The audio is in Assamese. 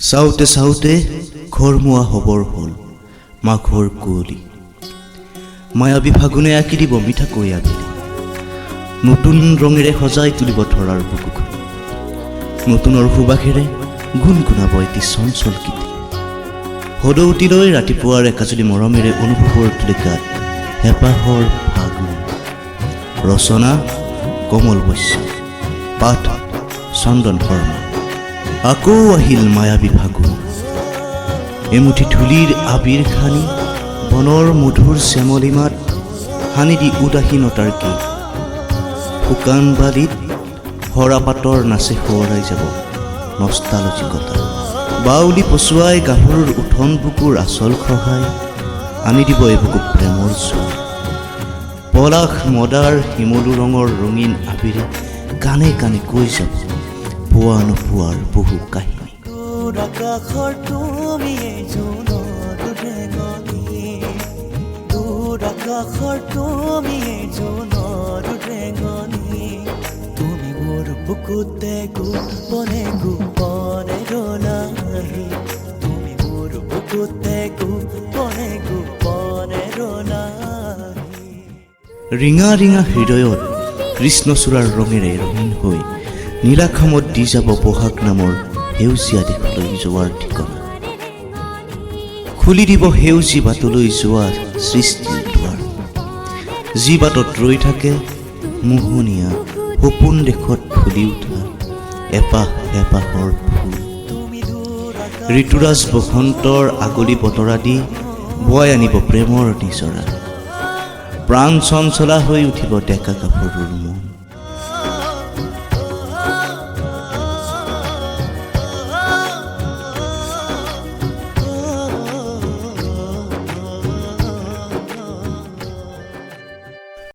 চাওঁতে চাওঁতে ঘৰমুৱা হবৰ হ'ল মাঘৰ কুঁৱলী। মায়াবী ফাগুনে আঁকি দিব মিঠাকৈ আবেলি, নতুন ৰঙেৰে সজাই তুলিব ধৰাৰ বুকুখন, নতুনৰ সুবাসেৰে গুণগুণাব এটি চঞ্চল গীতে। সদৌতিলৈ ৰাতিপুৱাৰ একাজলি মৰমেৰে অনুভৱৰ তুলিকাত হেঁপাহৰ ফাগুন। ৰচনা কমল বৈশ্য, পাঠ চন্দন শৰ্মা। আকৌ আহিল মায়াবী ফাগুন, এমুঠি ধূলিৰ আবিৰ খানি বনৰ মধুৰ শ্যামলিমাত সানি দি উদাসীনতাৰ গীত। শুকান বালিত সৰাপাতৰ নাচে সোঁৱৰাই যাব নষ্টালজিকতা। বাউলি পচুৱাই গাভৰুৰ উঠন বুকুৰ আচল সহায় আনি দিব এবুকু প্ৰেমৰ জোৰ। পলাশ মদাৰ শিমলু ৰঙৰ ৰঙীন আবিৰে কাণে কাণে কৈ যাব পোৱা নোপোৱাৰ বহু কাহিনী। আকাশৰ তুমি দূৰ আকাশৰ তুমি জোনৰ ৰেঙনি, তুমি মোৰ বুকুতে গোপনে গোপনে ৰলাহি, তুমি মোৰ বুকুতে গোপনে গোপনে ৰলাহি। ৰিঙা ৰিঙা হৃদয়ত কৃষ্ণচূড়াৰ ৰঙেৰে ৰঙীন হৈ নীলাখামত দি যাব বহাগ নামৰ সেউজীয়া দেশলৈ যোৱাৰ ঠিকনা। খুলি দিব সেউজী বাটলৈ যোৱা সৃষ্টিৰ দুৱাৰ, যি বাটত ৰৈ থাকে মোহনীয়া সপোন দেশত ফুলি উঠা এপাহ এপাহৰ ফুল। ঋতুৰাজ বসন্তৰ আগলি বতৰা দি বোৱাই আনিব প্ৰেমৰ নিজৰা, প্ৰাণ চঞ্চলা হৈ উঠিব ডেকা গাভৰুৰ